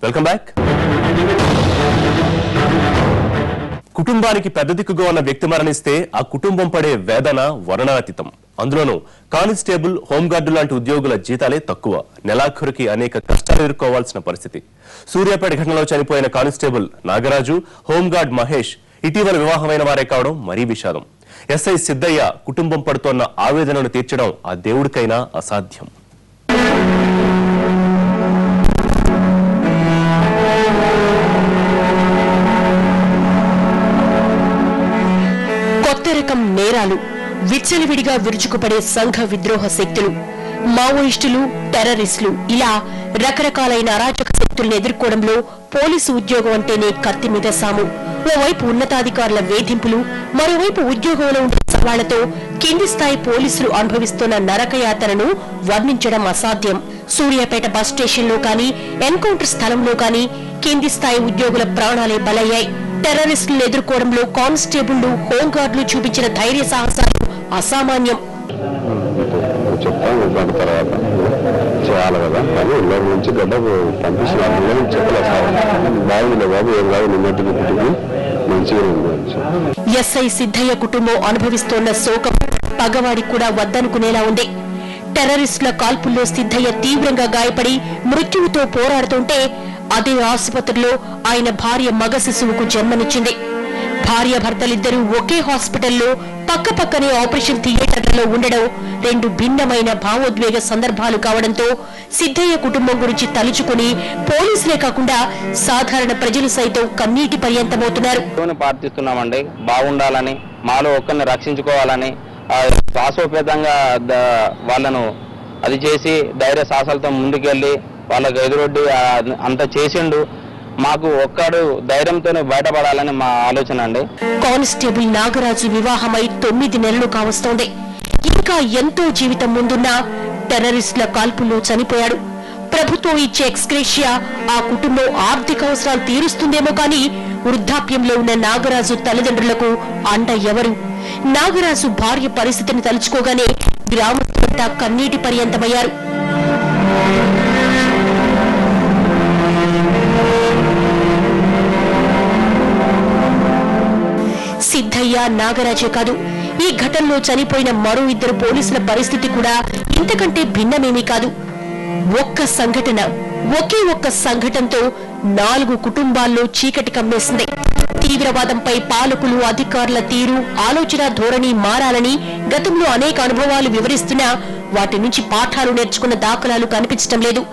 Welcome back. కుటుంబానికి పెద్ద దిక్కుగా ఉన్న వ్యక్తి మరణిస్తే ఆ కుటుంబం పడే వేదన వర్ణనాతీతం. అందులోనూ కానిస్టేబుల్, హోంగార్డు లాంటి ఉద్యోగుల జీతాలే తక్కువ. నెలాఖరుకి అనేక కష్టాలు ఎదుర్కోవాల్సిన పరిస్థితి. సూర్యాపేట ఘటనలో చనిపోయిన కానిస్టేబుల్ నాగరాజు, హోంగార్డ్ మహేష్ ఇటీవల వివాహమైన వారే కావడం మరీ విషాదం. ఎస్ఐ సిద్ధయ్య కుటుంబం పడుతోన్న ఆవేదనను తీర్చడం ఆ దేవుడికైనా అసాధ్యం. కొత్త రకం నేరాలు, విచ్చలవిడిగా విరుచుకుపడే సంఘ విద్రోహ శక్తులు, మావోయిస్టులు, టెర్రరిస్టులు ఇలా రకరకాలైన అరాచక శక్తులను ఎదుర్కోవడంలో పోలీసు ఉద్యోగం అంటేనే కత్తి మీద సాము. ఓవైపు ఉన్నతాధికారుల వేధింపులు, మరోవైపు ఉద్యోగంలో ఉండే సవాళ్లతో కింది స్థాయి పోలీసులు అనుభవిస్తున్న నరకయాతనను వర్ణించడం అసాధ్యం. సూర్యాపేట బస్ స్టేషన్లో కానీ, ఎన్కౌంటర్ స్థలంలో కానీ కింది స్థాయి ఉద్యోగుల ప్రాణాలే బలయ్యాయి. టెర్రరిస్టులను ఎదుర్కోవడంలో కానిస్టేబుళ్లు, హోంగార్డులు చూపించిన ధైర్య సాహసాలు అసామాన్యం. చేయాలి కదా కానీ ఇళ్ళ నుంచి గడ్డ పంపించిన చెప్పలేదు సార్. బాగుంది బాబు, ఏం కాదు, నిన్నటికి పుట్టింది మంచిగా ఉంది. ఎస్ఐ సిద్ధయ్య కుటుంబం అనుభవిస్తోన్న శోకం పగవాడికి కూడా వద్దనుకునేలా ఉంది. టెర్రరిస్టుల కాల్పుల్లో సిద్ధయ్య తీవ్రంగా గాయపడి మృత్యువుతో పోరాడుతుంటే అదే ఆసుపత్రిలో ఆయన భార్య మగ శిశువుకు జన్మనిచ్చింది. భార్యాభర్తలిద్దరూ ఒకే హాస్పిటల్లో పక్కపక్కనే ఆపరేషన్ థియేటర్లలో ఉండడం రెండు భిన్నమైన భావోద్వేగ సందర్భాలు కావడంతో సిద్ధయ్య కుటుంబం గురించి తలుచుకుని పోలీసులే కాకుండా సాధారణ ప్రజలు సైతం కన్నీటి పర్యంతమవుతున్నారు. ప్రార్థిస్తున్నామండి, బాగుండాలని, మాలో ఒక్కరిని రక్షించుకోవాలని, సాహసోపేతంగా వాళ్ళను అది చేసి ధైర్య సాహసాలతో ముందుకెళ్లి వాళ్ళకు ఎదురొడ్డి అంత చేసిండు. మాకు ఒక్కడు ధైర్యంతోనే బయటపడాలని మా ఆలోచన అండి. కానిస్టేబుల్ నాగరాజు వివాహమై 9 నెలలు కావస్తోంది. ఇంకా ఎంతో జీవితం ముందున్నా టెర్రరిస్టుల కాల్పుల్లో చనిపోయాడు. ప్రభుత్వం ఇచ్చే ఎక్స్గ్రేషియా ఆ కుటుంబం ఆర్థిక అవసరాలు తీరుస్తుందేమో కానీ వృద్ధాప్యంలో ఉన్న నాగరాజు తల్లిదండ్రులకు అండ ఎవరు? నాగరాజు భార్య పరిస్థితిని తలుచుకోగానే గ్రామస్తులంతా కన్నీటి పర్యంతమయ్యారు. సిద్ధయ్య, నాగరాజే కాదు, ఈ ఘటనలో చనిపోయిన మరో 2 పోలీసుల పరిస్థితి కూడా ఇంతకంటే భిన్నమేమీ కాదు. ఒకే ఒక్క సంఘటనతో 4 కుటుంబాల్లో చీకటి కమ్మేసింది. తీవ్రవాదంపై పాలకులు, అధికారుల తీరు, ఆలోచన ధోరణి మారాలని గతంలో అనేక అనుభవాలు వివరిస్తున్నా వాటి నుంచి పాఠాలు నేర్చుకున్న దాఖలాలు కనిపించడం లేదు.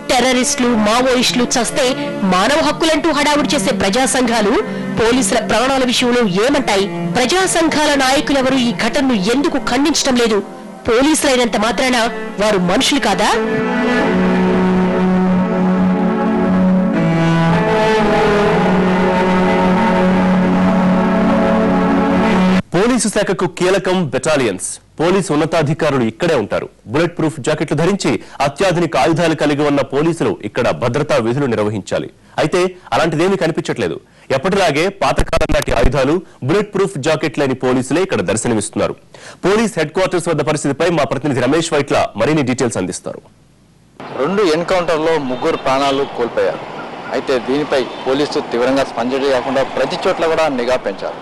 టెర్రరిస్టులు, మావోయిస్టులు చస్తే మానవ హక్కులంటూ హడావుడి చేసే ప్రజా సంఘాలు పోలీసుల ప్రాణాల విషయంలో ఏమంటాయి? ప్రజా సంఘాల నాయకులెవరూ ఈ ఘటనను ఎందుకు ఖండించడం లేదు? పోలీసులైనంత మాత్రాన వారు మనుషులు కాదా? పోలీసు శాఖకు కీలకం బెటాలియన్స్. పోలీసు ఉన్నతాధికారులు ఇక్కడే ఉంటారు. బుల్లెట్ ప్రూఫ్ జాకెట్లు ధరించి అత్యాధునిక ఆయుధాలు కలిగి ఉన్న పోలీసులు ఇక్కడ భద్రతా విధులు నిర్వహించాలి. అయితే అలాంటిదేమీ కనిపించట్లేదు. ఎప్పటిలాగే పాతకాలం నాటి ఆయుధాలు, బుల్లెట్ ప్రూఫ్ జాకెట్ లేని పోలీసులే ఇక్కడ దర్శనమిస్తున్నారు. పోలీస్ హెడ్ క్వార్టర్స్ వద్ద పరిస్థితిపై మా ప్రతినిధి రమేష్ వైట్ల మరిన్ని డీటెయిల్స్ అందిస్తారు. 2 ఎన్కౌంటర్లో 3 ప్రాణాలు కోల్పోయారు. అయితే దీనిపై పోలీసులు తీవ్రంగా స్పందించే కాకుండా ప్రతి చోట్ల కూడా నిఘా పెంచారు.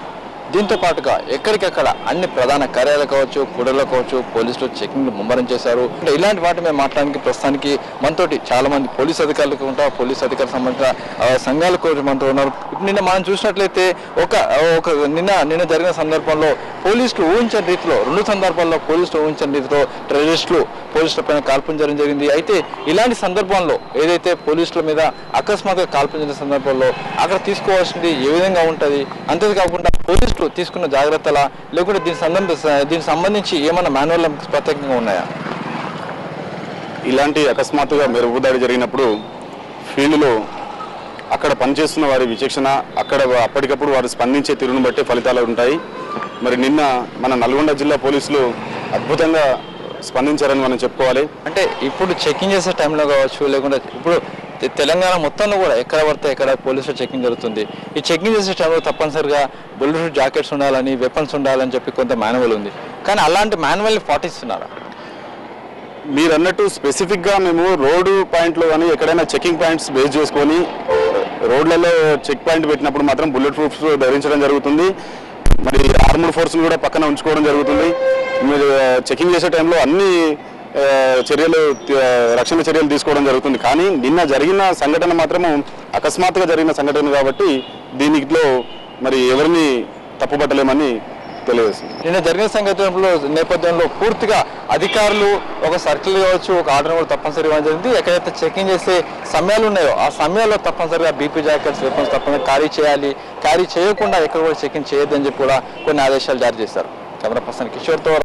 దీంతో పాటుగా ఎక్కడికెక్కడ అన్ని ప్రధాన కార్యాలయాలు కావచ్చు, కూడళ్లు కావచ్చు, పోలీసులు చెకింగ్ ముమ్మరం చేశారు. ఇలాంటి వాటి మేము మాట్లాడడానికి ప్రస్తుతానికి మనతోటి చాలా మంది పోలీసు అధికారులకు ఉంటారు, పోలీసు అధికారులకు సంబంధించిన సంఘాలు కూడా మనతో ఉన్నారు. ఇప్పుడు నిన్న మనం చూసినట్లయితే నిన్న జరిగిన సందర్భంలో పోలీసులు ఊహించని రీతిలో 2 సందర్భాల్లో పోలీసులు ఊహించని రీతిలో టెర్రరిస్టులు పోలీసుల పైన కాల్పులు జరిగింది. అయితే ఇలాంటి సందర్భంలో ఏదైతే పోలీసుల మీద అకస్మాత్తుగా కాల్పులు జరిగిన సందర్భంలో అక్కడ తీసుకోవాల్సింది ఏ విధంగా ఉంటుంది, అంతేకాకుండా పోలీసులు తీసుకున్న జాగ్రత్తలా, లేకుంటే దీనికి సంబంధించి ఏమైనా మాన్యువల్ ప్రత్యేకంగా ఉన్నాయా? ఇలాంటి అకస్మాత్తుగా మెరుగుదాడి జరిగినప్పుడు ఫీల్డ్లో అక్కడ పనిచేస్తున్న వారి విచక్షణ, అప్పటికప్పుడు వారు స్పందించే తీరును బట్టి ఫలితాలు ఉంటాయి. మరి నిన్న మన నల్గొండ జిల్లా పోలీసులు అద్భుతంగా స్పందించారని మనం చెప్పుకోవాలి. అంటే ఇప్పుడు చెకింగ్ చేసే టైంలో కావచ్చు, లేకుంటే ఇప్పుడు తెలంగాణ మొత్తంలో కూడా ఎక్కడ పడితే ఎక్కడ పోలీసులు చెకింగ్ జరుగుతుంది. ఈ చెకింగ్ చేసే టైంలో తప్పనిసరిగా బుల్లెట్ జాకెట్స్ ఉండాలని, వెపన్స్ ఉండాలని చెప్పి కొంత మాన్యువల్ ఉంది. కానీ అలాంటి మాన్యువల్ని పాటిస్తున్నారా? మీరు అన్నట్టు స్పెసిఫిక్గా మేము రోడ్డు పాయింట్లో కానీ ఎక్కడైనా చెకింగ్ పాయింట్స్ బేస్ చేసుకొని రోడ్లలో చెక్ పాయింట్ పెట్టినప్పుడు మాత్రం బుల్లెట్ ప్రూఫ్స్ ధరించడం జరుగుతుంది. మరి ఆర్మడ్ ఫోర్స్ని కూడా పక్కన ఉంచుకోవడం జరుగుతుంది. మీరు చెకింగ్ చేసే టైంలో అన్ని చర్యలు రక్షణ చర్యలు తీసుకోవడం జరుగుతుంది. కానీ నిన్న జరిగిన సంఘటన మాత్రము అకస్మాత్తుగా జరిగిన సంఘటన కాబట్టి దీనిలో మరి ఎవరిని తప్పుపట్టలేమని తెలియజేస్తుంది. నిన్న జరిగిన సంఘటనలో నేపథ్యంలో పూర్తిగా అధికారులు ఒక సర్కిల్ కావచ్చు, ఒక ఆర్డర్ కూడా తప్పనిసరిగా ఇవ్వడం జరిగింది. ఎక్కడైతే చెకింగ్ చేసే సమయాలు ఉన్నాయో ఆ సమయాల్లో తప్పనిసరిగా బీపీ జాకెట్స్ వెపన్స్ తప్పనిసరిగా క్యారీ చేయాలి, క్యారీ చేయకుండా ఎక్కడ కూడా చెకింగ్ చేయొద్దని చెప్పి కూడా కొన్ని ఆదేశాలు జారీ చేశారు. Camera person కిషోర్తో